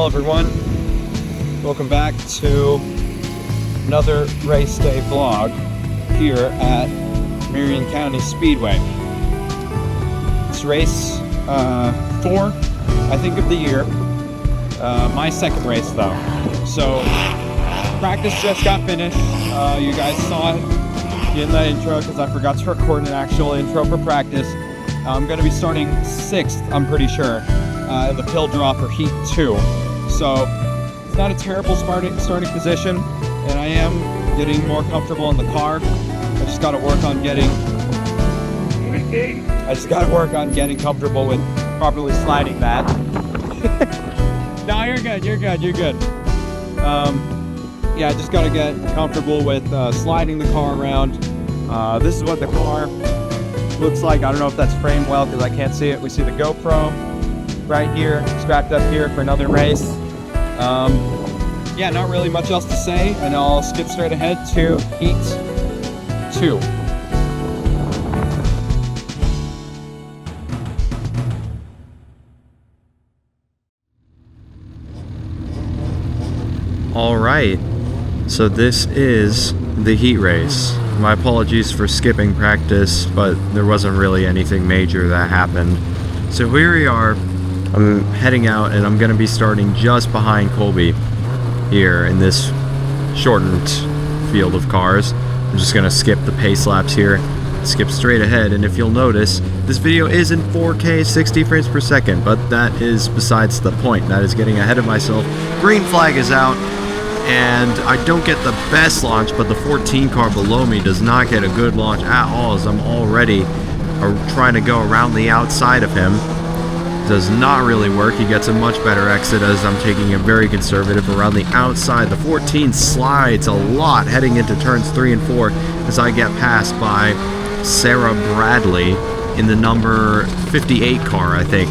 Hello everyone, welcome back to another race day vlog here at Marion County Speedway. It's race 4, I think, of the year. My second race though. So practice just got finished. You guys saw it in the intro because I forgot to record an actual intro for practice. I'm going to be starting 6th, I'm pretty sure, in the pill draw for Heat 2. So it's not a terrible starting position, and I am getting more comfortable in the car. I just got to work on getting comfortable with properly sliding that. No, you're good. Yeah, I just got to get comfortable with sliding the car around. This is what the car looks like. I don't know if that's framed well because I can't see it. We see the GoPro right here, strapped up here for another race. Yeah, not really much else to say, and I'll skip straight ahead to Heat 2. All right, so this is the heat race. My apologies for skipping practice, but there wasn't really anything major that happened. So here we are. I'm heading out and I'm going to be starting just behind Colby here in this shortened field of cars. I'm just going to skip the pace laps here, skip straight ahead, and if you'll notice, this video is in 4K 60 frames per second, but that is besides the point. That is getting ahead of myself. Green flag is out, and I don't get the best launch, but the 14 car below me does not get a good launch at all, as I'm already trying to go around the outside of him. Does not really work. He gets a much better exit as I'm taking it very conservative around the outside. The 14 slides a lot heading into turns 3 and 4 as I get passed by Sarah Bradley in the number 58 car, I think,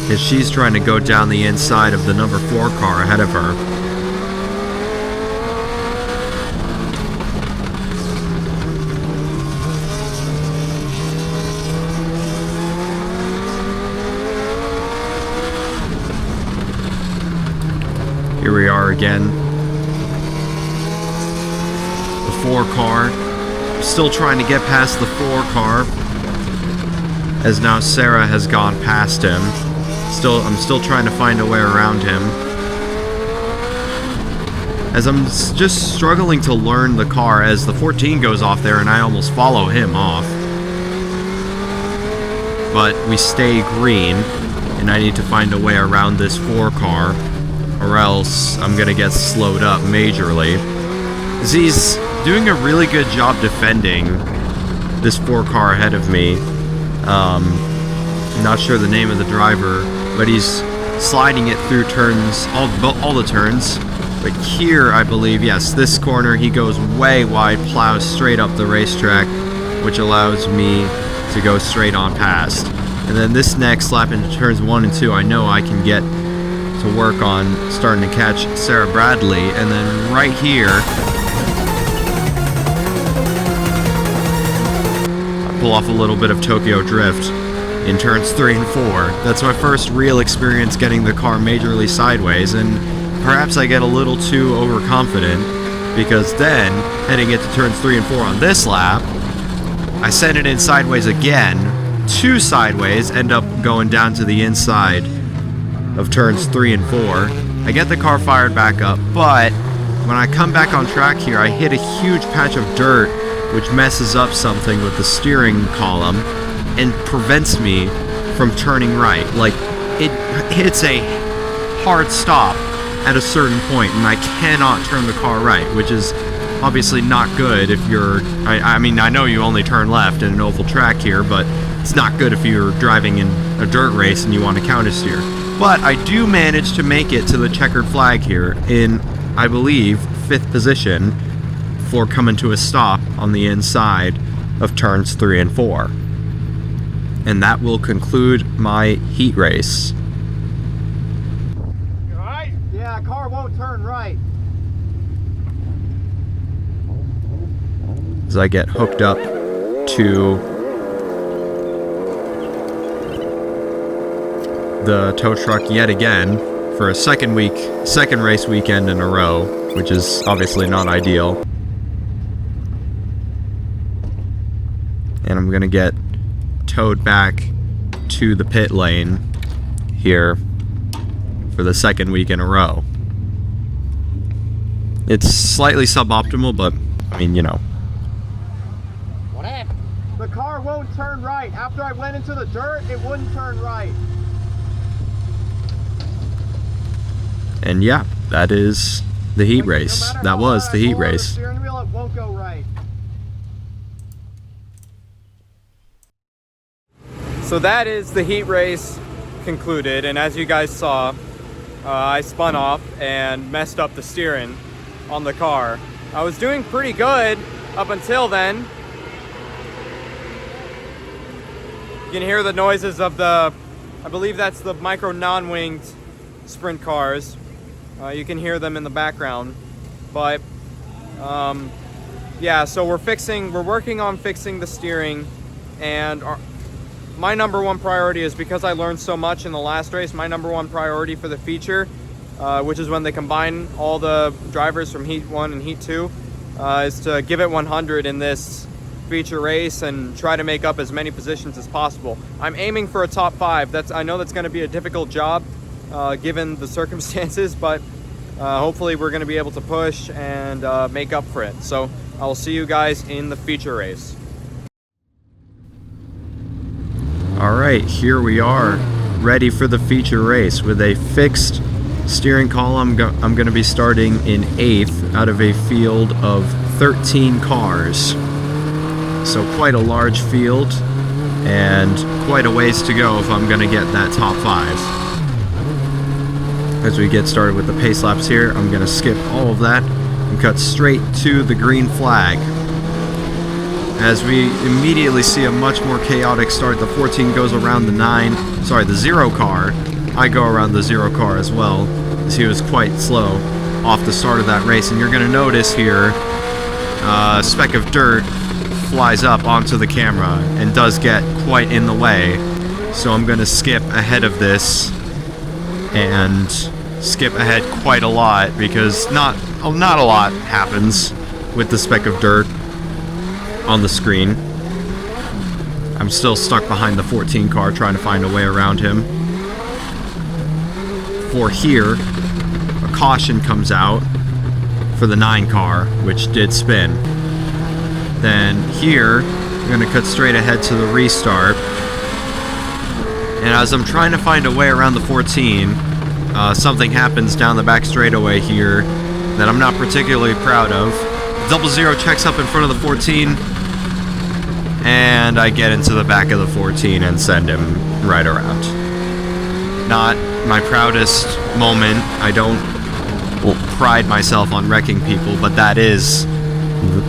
because she's trying to go down the inside of the number 4 car ahead of her. Here we are again. The 4 car. Still trying to get past the 4 car, as now Sarah has gone past him. I'm still trying to find a way around him, as I'm just struggling to learn the car as the 14 goes off there and I almost follow him off. But we stay green and I need to find a way around this 4 car, or else I'm gonna get slowed up majorly. He's doing a really good job defending this 4 car ahead of me. Not sure the name of the driver, but he's sliding it through turns, all the turns. But here, I believe, yes, this corner, he goes way wide, plows straight up the racetrack, which allows me to go straight on past. And then this next lap into turns 1 and 2, I know I can get to work on starting to catch Sarah Bradley, and then right here I pull off a little bit of Tokyo Drift in turns 3 and 4. That's my first real experience getting the car majorly sideways, and perhaps I get a little too overconfident, because then heading into turns 3 and 4 on this lap, I send it in sideways again, 2 sideways, end up going down to the inside of turns 3 and 4. I get the car fired back up, but when I come back on track here, I hit a huge patch of dirt, which messes up something with the steering column and prevents me from turning right. Like, it hits a hard stop at a certain point, and I cannot turn the car right, which is obviously not good if you're... I mean, I know you only turn left in an oval track here, but it's not good if you're driving in a dirt race and you want to counter steer. But I do manage to make it to the checkered flag here in, I believe, 5th position before coming to a stop on the inside of turns 3 and 4. And that will conclude my heat race. You alright? Yeah, car won't turn right. As I get hooked up to the tow truck yet again for a second race weekend in a row, which is obviously not ideal. And I'm gonna get towed back to the pit lane here for the second week in a row. It's slightly suboptimal, but I mean, you know. What happened? The car won't turn right. After I went into the dirt, it wouldn't turn right. And yeah, that is the heat race. That was the heat race. The steering wheel, it won't go right. So that is the heat race concluded, and as you guys saw, I spun off and messed up the steering on the car. I was doing pretty good up until then. You can hear the noises of the, I believe that's the micro non-winged sprint cars. You can hear them in the background, but yeah, so we're working on fixing the steering, and my number one priority is, because I learned so much in the last race, my number one priority for the feature, which is when they combine all the drivers from Heat 1 and Heat 2, is to give it 100 in this feature race and try to make up as many positions as possible. I'm aiming for a top 5. I know that's going to be a difficult job given the circumstances, but hopefully we're going to be able to push and make up for it. So I'll see you guys in the feature race. Alright, here we are, ready for the feature race with a fixed steering column. I'm going to be starting in 8th out of a field of 13 cars. So quite a large field, and quite a ways to go if I'm going to get that top 5. As we get started with the pace laps here, I'm going to skip all of that and cut straight to the green flag. As we immediately see a much more chaotic start, the 14 goes around the 0 car. I go around the 0 car as well, as he was quite slow off the start of that race. And you're going to notice here, a speck of dirt flies up onto the camera and does get quite in the way. So I'm going to skip ahead of this and skip ahead quite a lot, because not a lot happens with the speck of dirt on the screen. I'm still stuck behind the 14 car trying to find a way around him. For here, a caution comes out for the 9 car, which did spin. Then here, I'm going to cut straight ahead to the restart. And as I'm trying to find a way around the 14, something happens down the back straightaway here that I'm not particularly proud of. 00 checks up in front of the 14, and I get into the back of the 14 and send him right around. Not my proudest moment. I don't pride myself on wrecking people, but that is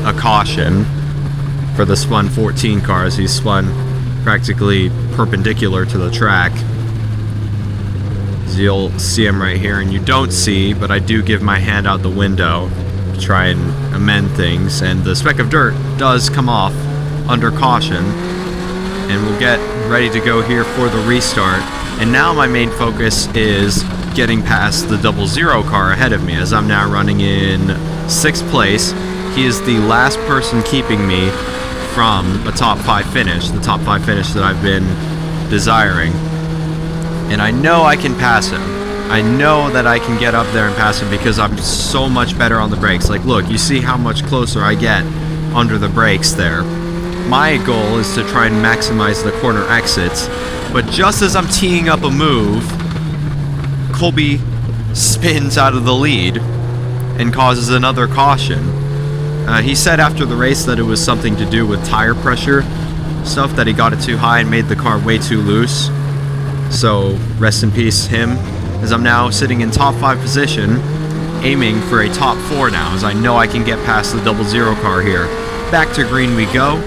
a caution for the spun 14 car, as he spun practically perpendicular to the track. As you'll see him right here, and you don't see, but I do give my hand out the window to try and amend things, and the speck of dirt does come off under caution, and we'll get ready to go here for the restart. And now my main focus is getting past the 00 car ahead of me, as I'm now running in 6th place. He is the last person keeping me from a top 5 finish, the top 5 finish that I've been desiring. And I know I can pass him. I know that I can get up there and pass him, because I'm so much better on the brakes. Like, look, you see how much closer I get under the brakes there. My goal is to try and maximize the corner exits, but just as I'm teeing up a move, Colby spins out of the lead and causes another caution. He said after the race that it was something to do with tire pressure stuff, that he got it too high and made the car way too loose. So rest in peace him, as I'm now sitting in top 5 position, aiming for a top 4 now, as I know I can get past the 00 car here. Back to green we go.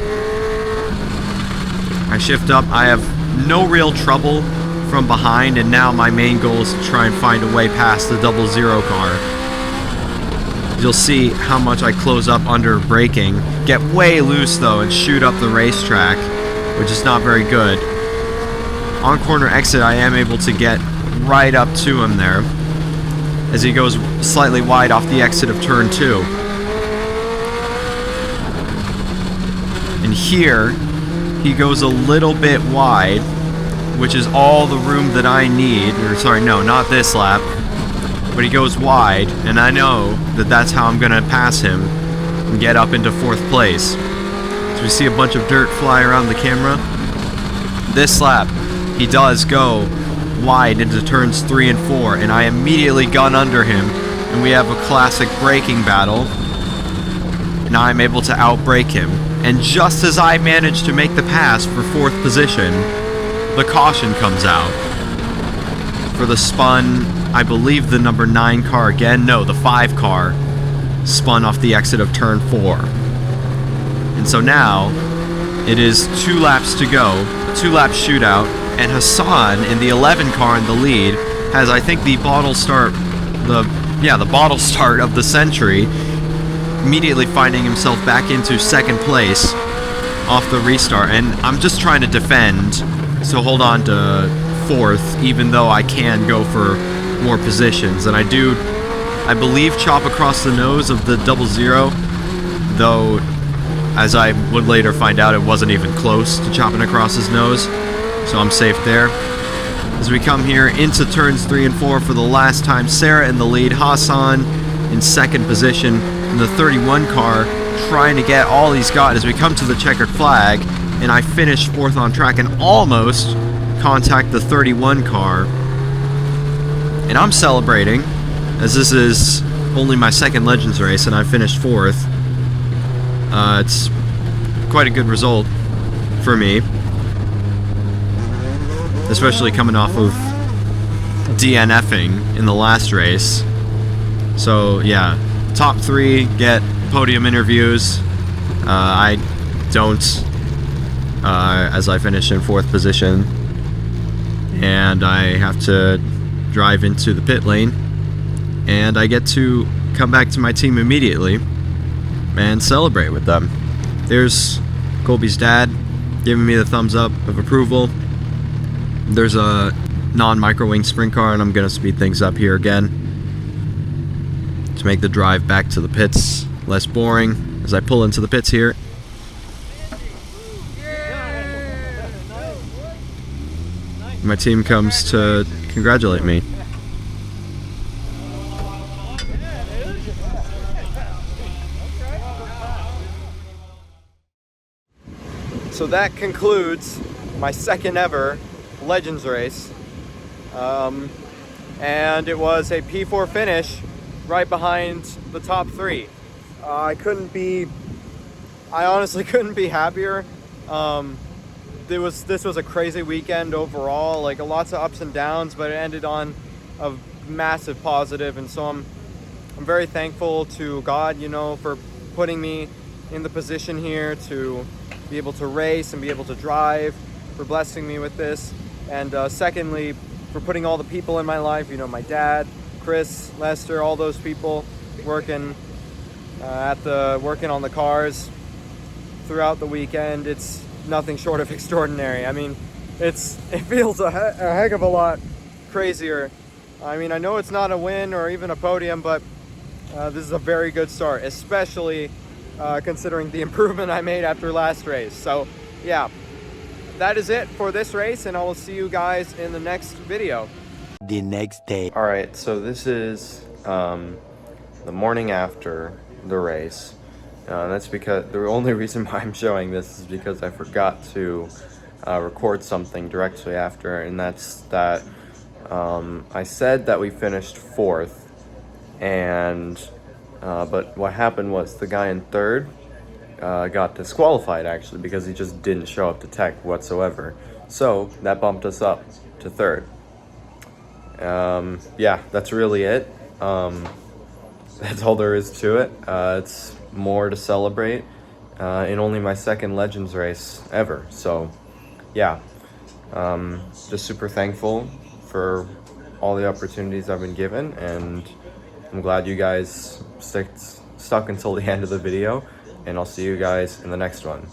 I shift up. I have no real trouble from behind, and now my main goal is to try and find a way past the 00 car. You'll see how much I close up under braking, get way loose though, and shoot up the racetrack, which is not very good. On corner exit, I am able to get right up to him there, as he goes slightly wide off the exit of turn 2. And here, he goes a little bit wide, which is all the room that I need. Or sorry, no, not this lap. But he goes wide, and I know that that's how I'm gonna pass him and get up into 4th place. So we see a bunch of dirt fly around the camera. This lap, he does go wide into turns 3 and 4, and I immediately gun under him, and we have a classic braking battle. Now I'm able to outbrake him, and just as I manage to make the pass for 4th position, the caution comes out for the spun. I believe the number 9 car again. No, the 5 car spun off the exit of turn 4. And so now it is 2 laps to go, a 2-lap shootout, and Hassan in the 11 car in the lead has, I think, the bottle start of the century, immediately finding himself back into 2nd place off the restart. And I'm just trying to defend, so hold on to 4th, even though I can go for more positions. And I believe, chop across the nose of the 00, though as I would later find out, it wasn't even close to chopping across his nose, so I'm safe there. As we come here into turns 3 and 4 for the last time, Sarah in the lead, Hassan in 2nd position, and the 31 car trying to get all he's got as we come to the checkered flag, and I finish 4th on track and almost contact the 31 car. And I'm celebrating, as this is only my 2nd Legends race and I finished 4th. It's quite a good result for me, especially coming off of DNFing in the last race. So yeah, top 3 get podium interviews. I don't, as I finish in 4th position, and I have to drive into the pit lane, and I get to come back to my team immediately and celebrate with them. There's Colby's dad giving me the thumbs up of approval. There's a non-micro-wing sprint car, and I'm gonna speed things up here again to make the drive back to the pits less boring as I pull into the pits here. My team comes to congratulate me. So that concludes my 2nd ever Legends race. And it was a P4 finish right behind the top 3. I honestly couldn't be happier. This was a crazy weekend overall, like lots of ups and downs, but it ended on a massive positive, and so I'm very thankful to God, for putting me in the position here to be able to race and be able to drive, for blessing me with this, and secondly, for putting all the people in my life, my dad, Chris, Lester, all those people working working on the cars throughout the weekend. It's nothing short of extraordinary. I mean, it feels a heck of a lot crazier. I mean, I know it's not a win or even a podium, but this is a very good start, especially considering the improvement I made after last race. So yeah, that is it for this race, and I will see you guys in the next video. The next day. All right, so this is the morning after the race. That's because the only reason why I'm showing this is because I forgot to record something directly after, and that's that I said that we finished 4th, and but what happened was the guy in 3rd got disqualified, actually, because he just didn't show up to tech whatsoever. So that bumped us up to 3rd. Yeah, that's really it. That's all there is to it. It's more to celebrate in only my 2nd Legends race ever. So yeah, just super thankful for all the opportunities I've been given, and I'm glad you guys stuck until the end of the video, and I'll see you guys in the next one.